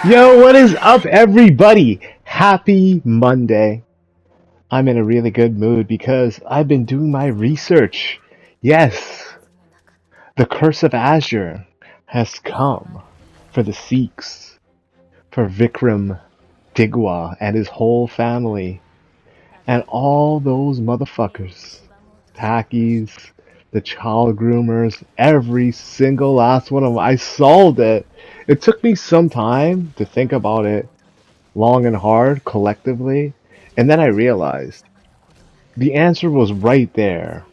Yo, what is up, everybody? Happy Monday. I'm in a really good mood because I've been doing my research. Yes, the Curse of Azure has come for the Sikhs, for Vikram Digwa and his whole family, and all those motherfuckers. Tackies, the child groomers, every single last one of them. I solved it. It took me some time to think about it long and hard collectively. And then I realized the answer was right there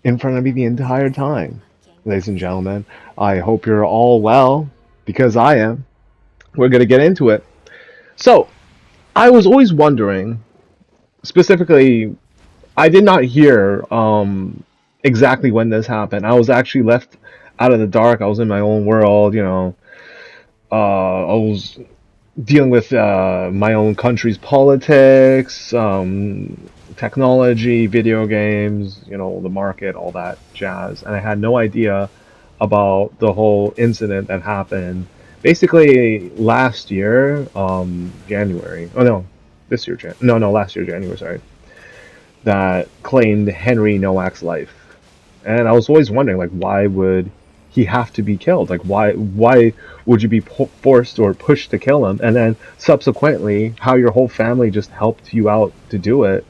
in front of me the entire time. Ladies and gentlemen, I hope you're all well because I am. We're going to get into it. So, I was always wondering, specifically, I did not hear exactly when this happened. I was actually left out of the dark. I was in my own world, I was dealing with my own country's politics, technology, video games, the market, all that jazz. And I had no idea about the whole incident that happened basically last year, January. Oh no, this year, no, last year, January, sorry. That claimed Henry Nowak's life. And I was always wondering, like, why would he have to be killed? Like, why would you be forced or pushed to kill him? And then subsequently, how your whole family just helped you out to do it.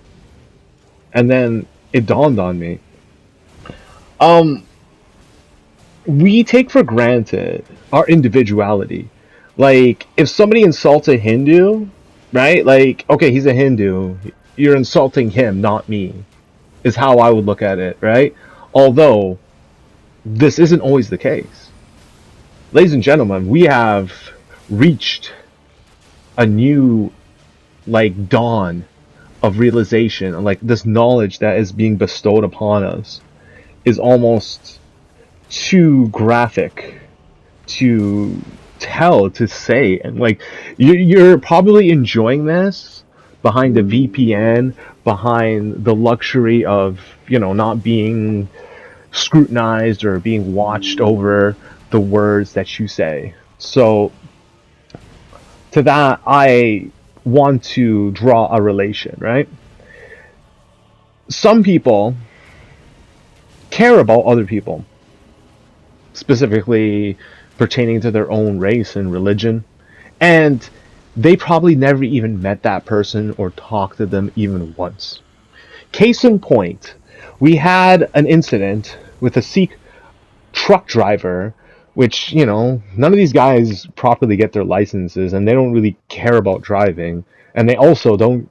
And then it dawned on me. Um, we take for granted our individuality. Like, if somebody insults a Hindu, right? Like, okay, he's a Hindu. You're insulting him, not me, is how I would look at it, right? Although this isn't always the case. Ladies and gentlemen, we have reached a new dawn of realization, like this knowledge that is being bestowed upon us is almost too graphic to tell, to say. And like you're probably enjoying this behind the VPN, behind the luxury of not being scrutinized or being watched over the words that you say. So to that, I want to draw a relation, right? Some people care about other people, specifically pertaining to their own race and religion, and they probably never even met that person or talked to them even once. Case in point, we had an incident with a Sikh truck driver, which, none of these guys properly get their licenses and they don't really care about driving. And they also don't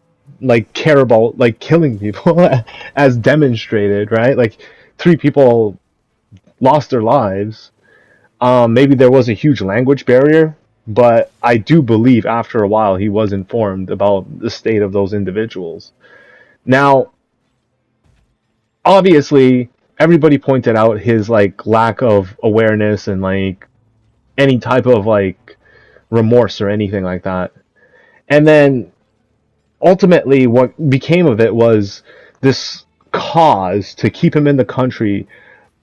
care about killing people as demonstrated, right? Like three people lost their lives. Maybe there was a huge language barrier, but I do believe after a while he was informed about the state of those individuals. Now, obviously, everybody pointed out his lack of awareness and any type of remorse or anything like that. And then ultimately what became of it was this cause to keep him in the country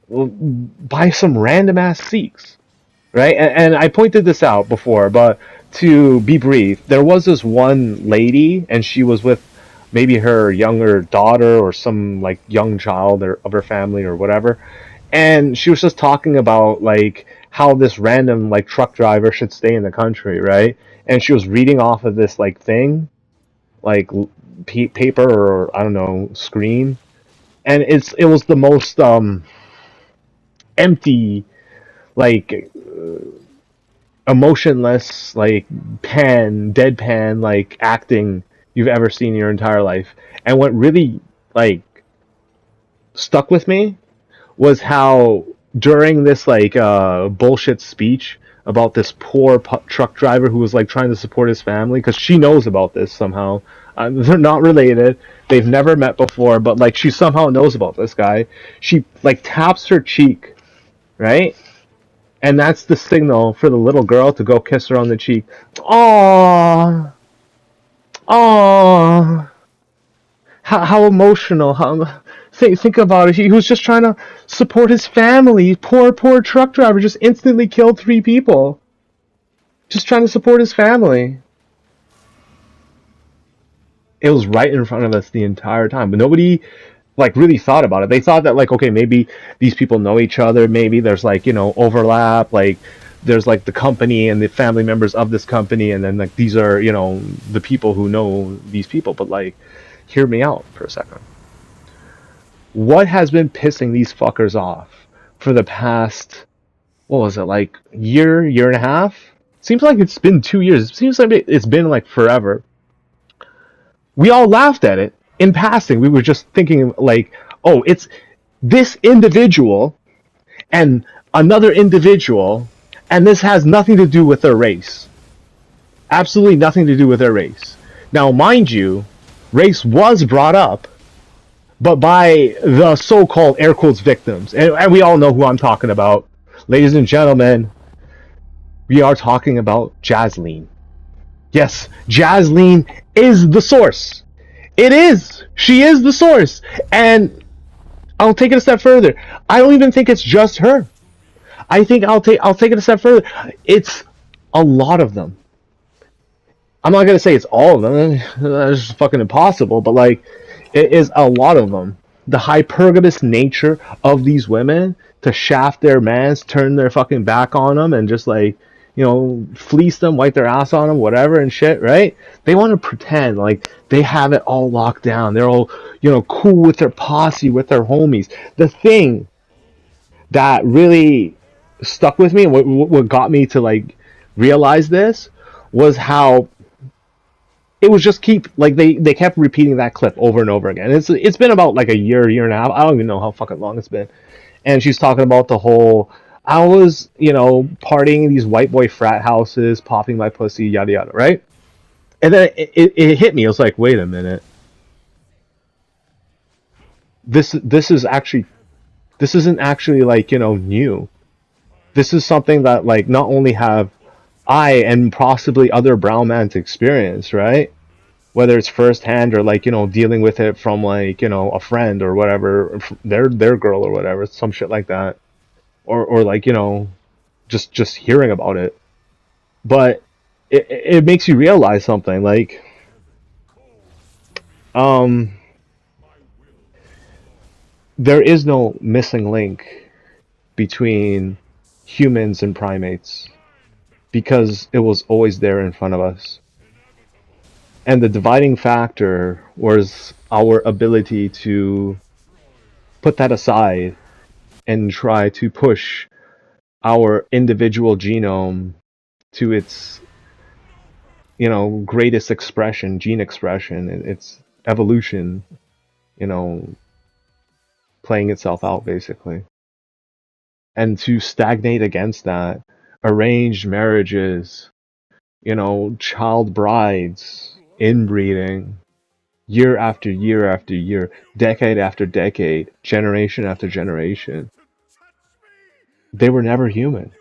by some random ass Sikhs, right? And I pointed this out before, but to be brief, there was this one lady, and she was with maybe her younger daughter or some young child of her family or whatever, and she was just talking about how this random truck driver should stay in the country, right? And she was reading off of this thing, like paper or I don't know screen, and it was the most empty, like emotionless, deadpan acting you've ever seen in your entire life. And what really stuck with me was how during this bullshit speech about this poor truck driver who was trying to support his family, because she knows about this somehow. They're not related, they've never met before, but she somehow knows about this guy. She taps her cheek, right? And that's the signal for the little girl to go kiss her on the cheek. Aww, aww. How emotional. Think about it. He was just trying to support his family. Poor truck driver just instantly killed three people. just trying to support his family. It was right in front of us the entire time, but nobody like really thought about it. They thought that like, okay, maybe these people know each other, maybe there's like, overlap, like there's like the company and the family members of this company, and then like these are, the people who know these people. But like, hear me out for a second. What has been pissing these fuckers off for the past, what was it, like year and a half? Seems like it's been 2 years. It seems like it's been like forever. We all laughed at it in passing. We were just thinking like, oh, it's this individual and another individual, and this has nothing to do with their race. Absolutely nothing to do with their race. Now, mind you, race was brought up, but by the so-called air quotes victims, and we all know who I'm talking about. Ladies and gentlemen, we are talking about Jasleen. Yes, Jasleen is the source. It is. She is the source. And I'll take it a step further. I don't even think it's just her. I think I'll take it a step further. It's a lot of them. I'm not gonna say it's all of them. That's fucking impossible. But like, it is a lot of them. The hypergamous nature of these women to shaft their mans, turn their fucking back on them, and just like, fleece them, wipe their ass on them, whatever and shit, right? They want to pretend like they have it all locked down. They're all, cool with their posse, with their homies. The thing that really stuck with me and what got me to like realize this was how it was just keep like they kept repeating that clip over and over again. It's been about like a year and a half. I don't even know how fucking long it's been. And she's talking about the whole, I was, partying in these white boy frat houses, popping my pussy, yada yada, right? And then it hit me. I was like, wait a minute. This is actually, this isn't actually like, new. This is something that like not only have I and possibly other brown men's experience, right? Whether it's firsthand or like, dealing with it from like, a friend or whatever, their girl or whatever, some shit like that. Or like, just hearing about it. But it makes you realize something like, um there is no missing link between humans and primates because it was always there in front of us. And the dividing factor was our ability to put that aside and try to push our individual genome to its, greatest expression, gene expression, its evolution, you know, playing itself out basically. And to stagnate against that, arranged marriages, child brides, inbreeding, year after year after year, decade after decade, generation after generation, they were never human.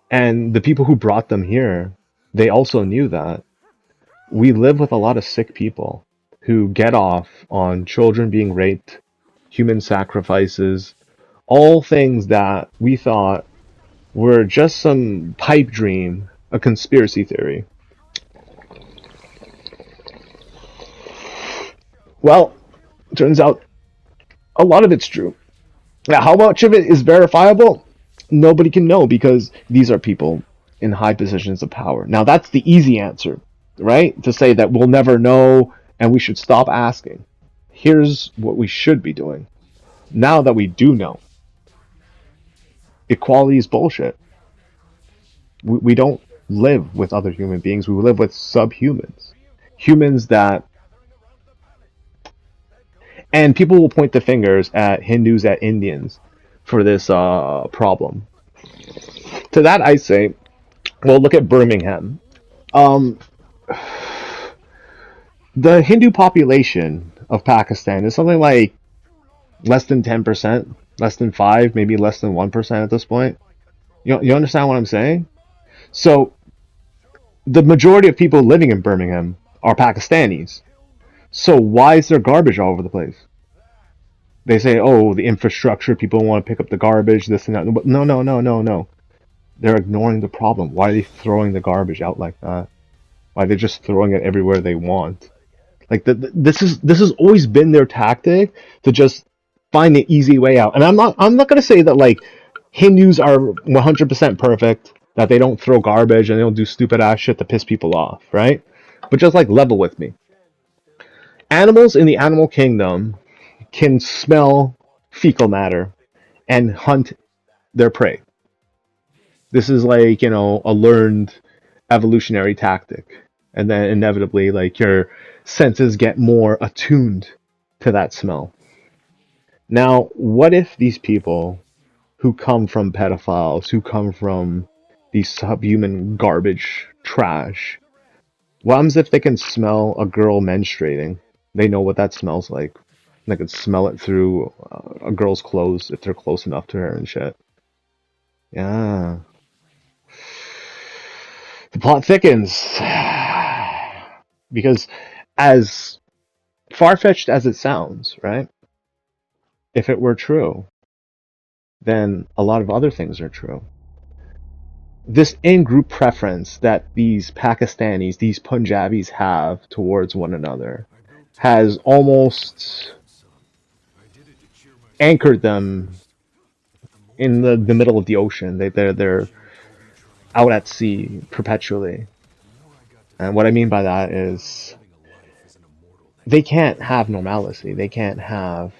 And the people who brought them here, they also knew that. We live with a lot of sick people who get off on children being raped, human sacrifices, all things that we thought were just some pipe dream, a conspiracy theory. Well, turns out a lot of it's true. Now, how much of it is verifiable? Nobody can know because these are people in high positions of power. Now, that's the easy answer, right? To say that we'll never know and we should stop asking. Here's what we should be doing. Now that we do know, equality is bullshit. We don't live with other human beings, we live with subhumans. Humans that. And people will point the fingers at Hindus, at Indians for this problem. To that, I say, well, look at Birmingham. Um, the Hindu population of Pakistan is something like less than 10%, less than 5, maybe less than 1% at this point. You understand what I'm saying? So the majority of people living in Birmingham are Pakistanis. So why is there garbage all over the place? They say, oh, the infrastructure, people want to pick up the garbage, this and that. No, no, no, no, no. They're ignoring the problem. Why are they throwing the garbage out like that? Why are they just throwing it everywhere they want? Like this has always been their tactic to just find the easy way out. And I'm not gonna say that like Hindus are 100% perfect, that they don't throw garbage and they don't do stupid ass shit to piss people off, right? But just like level with me. Animals in the animal kingdom can smell fecal matter and hunt their prey. This is like, a learned evolutionary tactic. And then inevitably, like, your senses get more attuned to that smell. Now, what if these people who come from pedophiles, who come from these subhuman garbage trash, what happens if they can smell a girl menstruating? They know what that smells like. They can smell it through a girl's clothes if they're close enough to her and shit. Yeah. The plot thickens. Because as far-fetched as it sounds, right? If it were true, then a lot of other things are true. This in-group preference that these Pakistanis, these Punjabis have towards one another has almost anchored them in the middle of the ocean. They're out at sea perpetually. And what I mean by that is they can't have normalcy. They can't have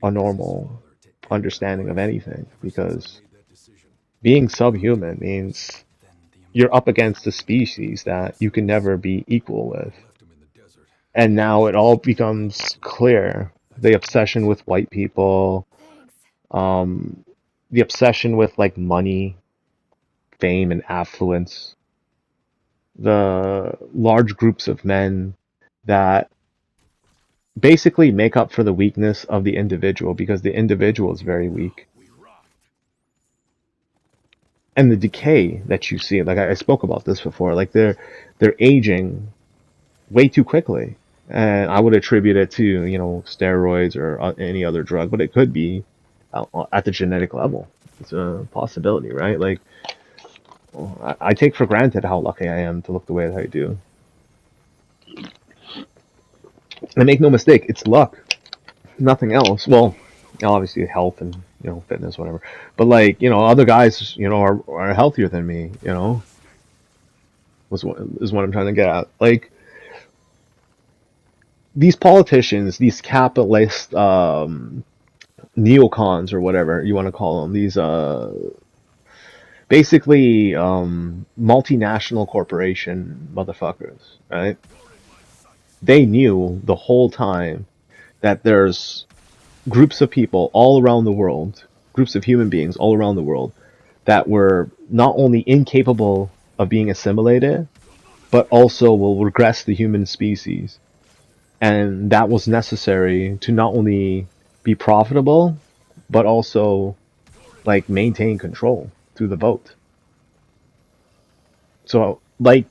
a normal understanding of anything because being subhuman means you're up against a species that you can never be equal with. And now it all becomes clear. The obsession with white people, um, the obsession with like money, fame, and affluence, the large groups of men that basically make up for the weakness of the individual because the individual is very weak. And the decay that you see, like I spoke about this before, like they're aging way too quickly. And I would attribute it to, steroids or any other drug, but it could be at the genetic level. It's a possibility, right? Like, I take for granted how lucky I am to look the way that I do. And make no mistake, it's luck, nothing else. Well, obviously health and fitness, whatever. But like other guys, are healthier than me. Is what I'm trying to get at. Like these politicians, these capitalist neocons or whatever you want to call them, these basically multinational corporation motherfuckers, right? They knew the whole time that there's groups of people all around the world, groups of human beings all around the world that were not only incapable of being assimilated, but also will regress the human species. And that was necessary to not only be profitable, but also like maintain control through the vote. So, like,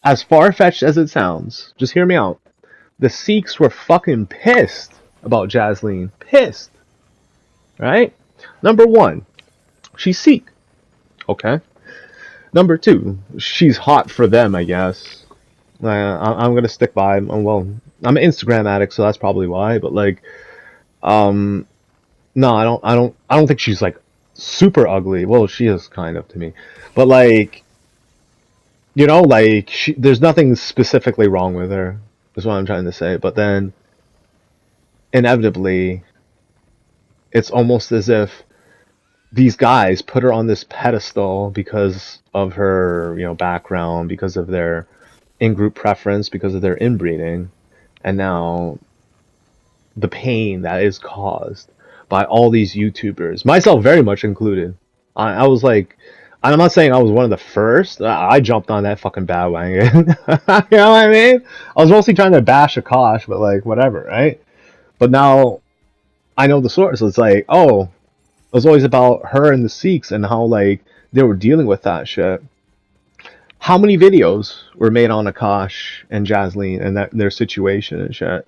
as far-fetched as it sounds, just hear me out. The Sikhs were fucking pissed about Jasleen. Pissed. Right? Number one, she's Sikh. Okay. Number two, she's hot for them, I guess. I'm gonna stick by. Well, I'm an Instagram addict, so that's probably why. But like, no, I don't think she's like super ugly. Well, she is kind of to me, but like, like there's nothing specifically wrong with her. Is what I'm trying to say. But then, inevitably, it's almost as if these guys put her on this pedestal because of her, background, because of their in-group preference, because of their inbreeding, and now the pain that is caused by all these YouTubers, myself very much included. I was like, I'm not saying I was one of the first. I jumped on that fucking bandwagon. You know what I mean? I was mostly trying to bash Akash, but like whatever, right? But now I know the source. So it's like, oh, it was always about her and the Sikhs and how like they were dealing with that shit. How many videos were made on Akash and Jasleen and their situation and shit?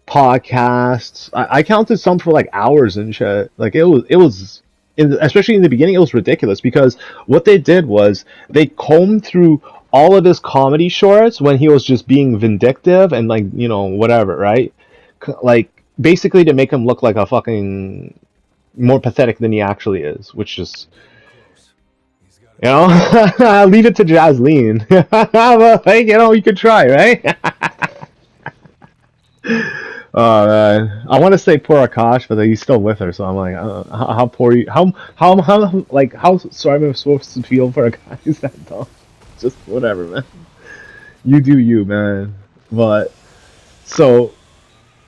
Podcasts. I counted some for like hours and shit. Like it was especially in the beginning, it was ridiculous because what they did was they combed through all of his comedy shorts when he was just being vindictive and like whatever, right? Like basically to make him look like a fucking more pathetic than he actually is, which is leave it to Jasleen. Like you could try, right? Oh man, I want to say poor Akash, but he's still with her, so I'm like, how poor you, how like how sorry am I supposed to feel for a guy who's that dumb? Just whatever, man. You do you, man. But so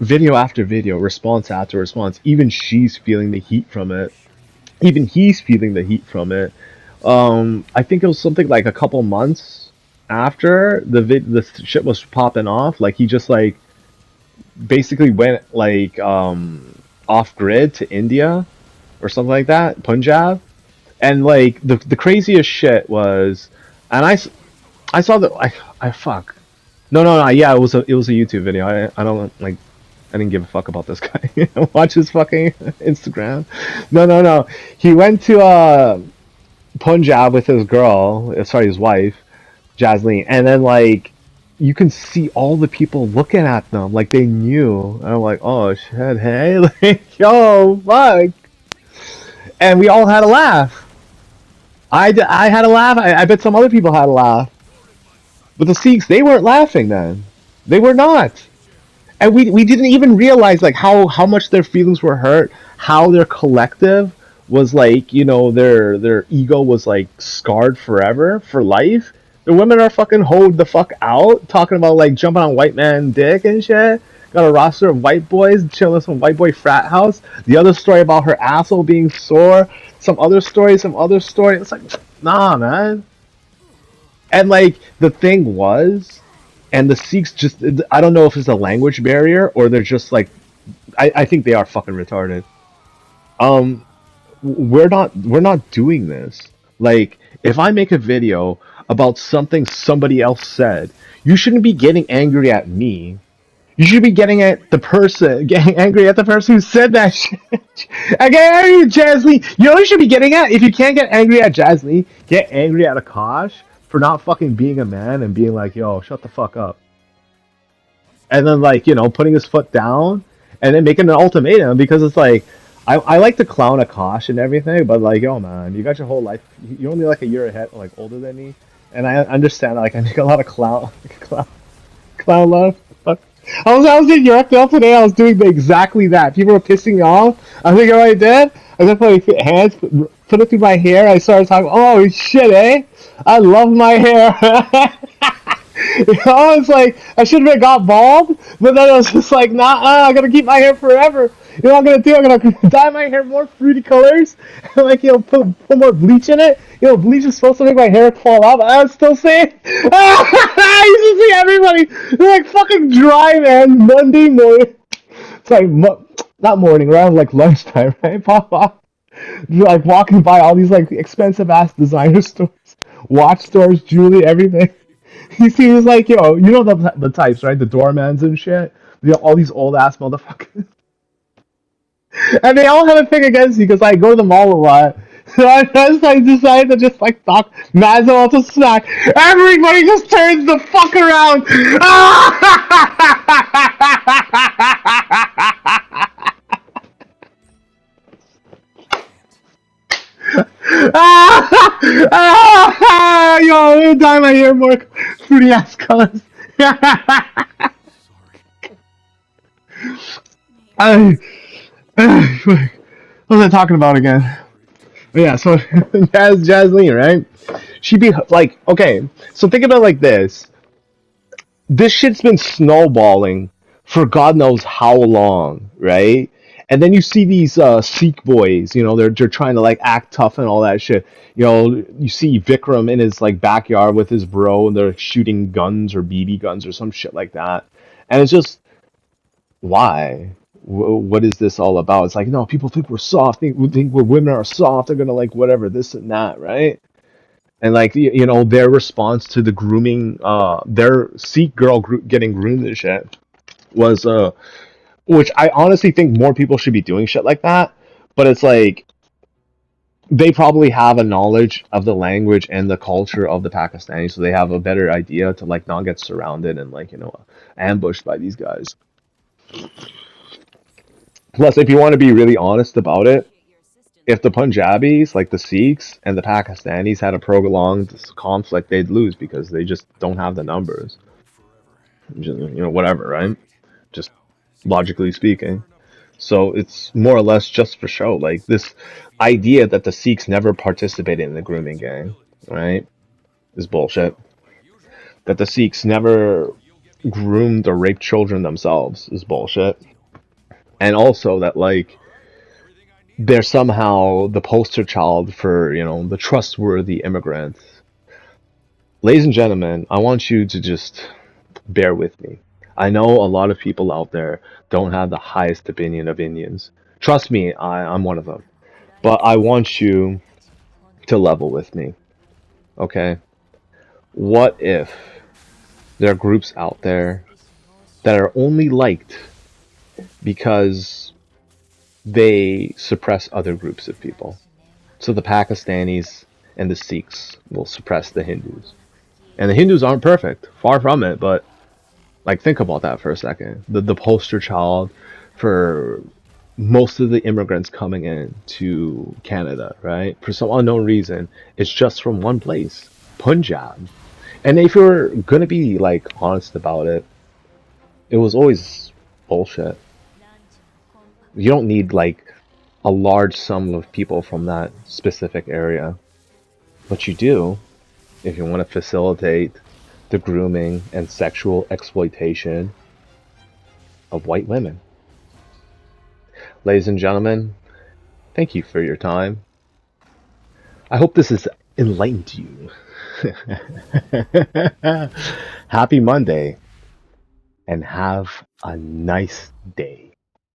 video after video, response after response, even she's feeling the heat from it. Even he's feeling the heat from it. I think it was something like a couple months after the shit was popping off. Like he just like basically went like off grid to India or something like that, Punjab, and like the craziest shit was, and I saw that I fuck no yeah, it was a YouTube video. I don't like, I didn't give a fuck about this guy. Watch his fucking Instagram. No, he went to Punjab with his girl, sorry, his wife, Jasleen, and then like you can see all the people looking at them like they knew. And I'm like, oh shit, hey, like yo, fuck, and we all had a laugh. I had a laugh. I bet some other people had a laugh, but the Sikhs, they weren't laughing then. They were not, and we didn't even realize like how much their feelings were hurt, how their collective was like, their ego was like scarred forever for life. The women are fucking hoed the fuck out, talking about like jumping on white man dick and shit. Got a roster of white boys chilling in some white boy frat house. The other story about her asshole being sore. Some other story. It's like, nah, man. And like the thing was, and the Sikhs just, I don't know if it's a language barrier or they're just like, I think they are fucking retarded. Um, we're not doing this. Like, if I make a video about something somebody else said, you shouldn't be getting angry at me. You should be getting angry at the person who said that shit. I get angry at Jasmine. You know what you should be getting at? If you can't get angry at Jasmine, get angry at Akash for not fucking being a man and being like, yo, shut the fuck up. And then like putting his foot down and then making an ultimatum because it's like I like to clown Akash and everything, but like yo man, you got your whole life. You're only like a year ahead, like older than me, and I understand like I make a lot of clown love. But I was in Yorkdale today. I was doing exactly that. People were pissing me off. I think what I did. I just put my hands, put it through my hair. I started talking. Oh shit, eh? I love my hair. It's like I should have got bald, but then I was just like, nah, I'm gonna keep my hair forever. You know what I'm gonna do? I'm gonna dye my hair more fruity colors, and like put more bleach in it. Bleach is supposed to make my hair fall off. I was still saying, I used to see everybody. They're like fucking dry, man. Monday morning. It's like not morning, around like lunchtime, right? Pop off. Like walking by all these like expensive ass designer stores, watch stores, jewelry, everything. He seems like, the types, right? The doormans and shit. All these old ass motherfuckers. And they all have a thing against me because I go to the mall a lot. So I decided to just like talk Mazel to smack. Everybody just turns the fuck around. Yo, I'm gonna dye my hair more fruity ass colors. I, what was I talking about again? But yeah, so Jasleen, right? She'd be like, okay, so think about it like this. This shit's been snowballing for God knows how long, right? And then you see these Sikh boys, they're trying to like act tough and all that shit. You see Vikram in his like backyard with his bro, and they're shooting guns or BB guns or some shit like that. And it's just, why? What is this all about? It's like, no, people think we're soft, think we're women are soft. They're gonna like whatever this and that, right? And like their response to the grooming, their Sikh girl getting groomed and shit was which I honestly think more people should be doing shit like that. But it's like they probably have a knowledge of the language and the culture of the Pakistani, so they have a better idea to like not get surrounded and like ambushed by these guys. Plus, if you want to be really honest about it, if the Punjabis, like the Sikhs and the Pakistanis, had a prolonged conflict, they'd lose because they just don't have the numbers. Just, whatever, right? Just logically speaking. So it's more or less just for show. Like this idea that the Sikhs never participated in the grooming gang, right, is bullshit. That the Sikhs never groomed or raped children themselves is bullshit. And also that like they're somehow the poster child for, the trustworthy immigrants. Ladies and gentlemen, I want you to just bear with me. I know a lot of people out there don't have the highest opinion of Indians. Trust me, I'm one of them. But I want you to level with me, okay? What if there are groups out there that are only liked because they suppress other groups of people? So the Pakistanis and the Sikhs will suppress the Hindus. And the Hindus aren't perfect, far from it, but like think about that for a second. The poster child for most of the immigrants coming in to Canada, right? For some unknown reason, it's just from one place, Punjab. And if you're gonna be like honest about it, it was always bullshit. You don't need like a large sum of people from that specific area. But you do if you want to facilitate the grooming and sexual exploitation of white women. Ladies and gentlemen, thank you for your time. I hope this has enlightened you. Happy Monday and have a nice day.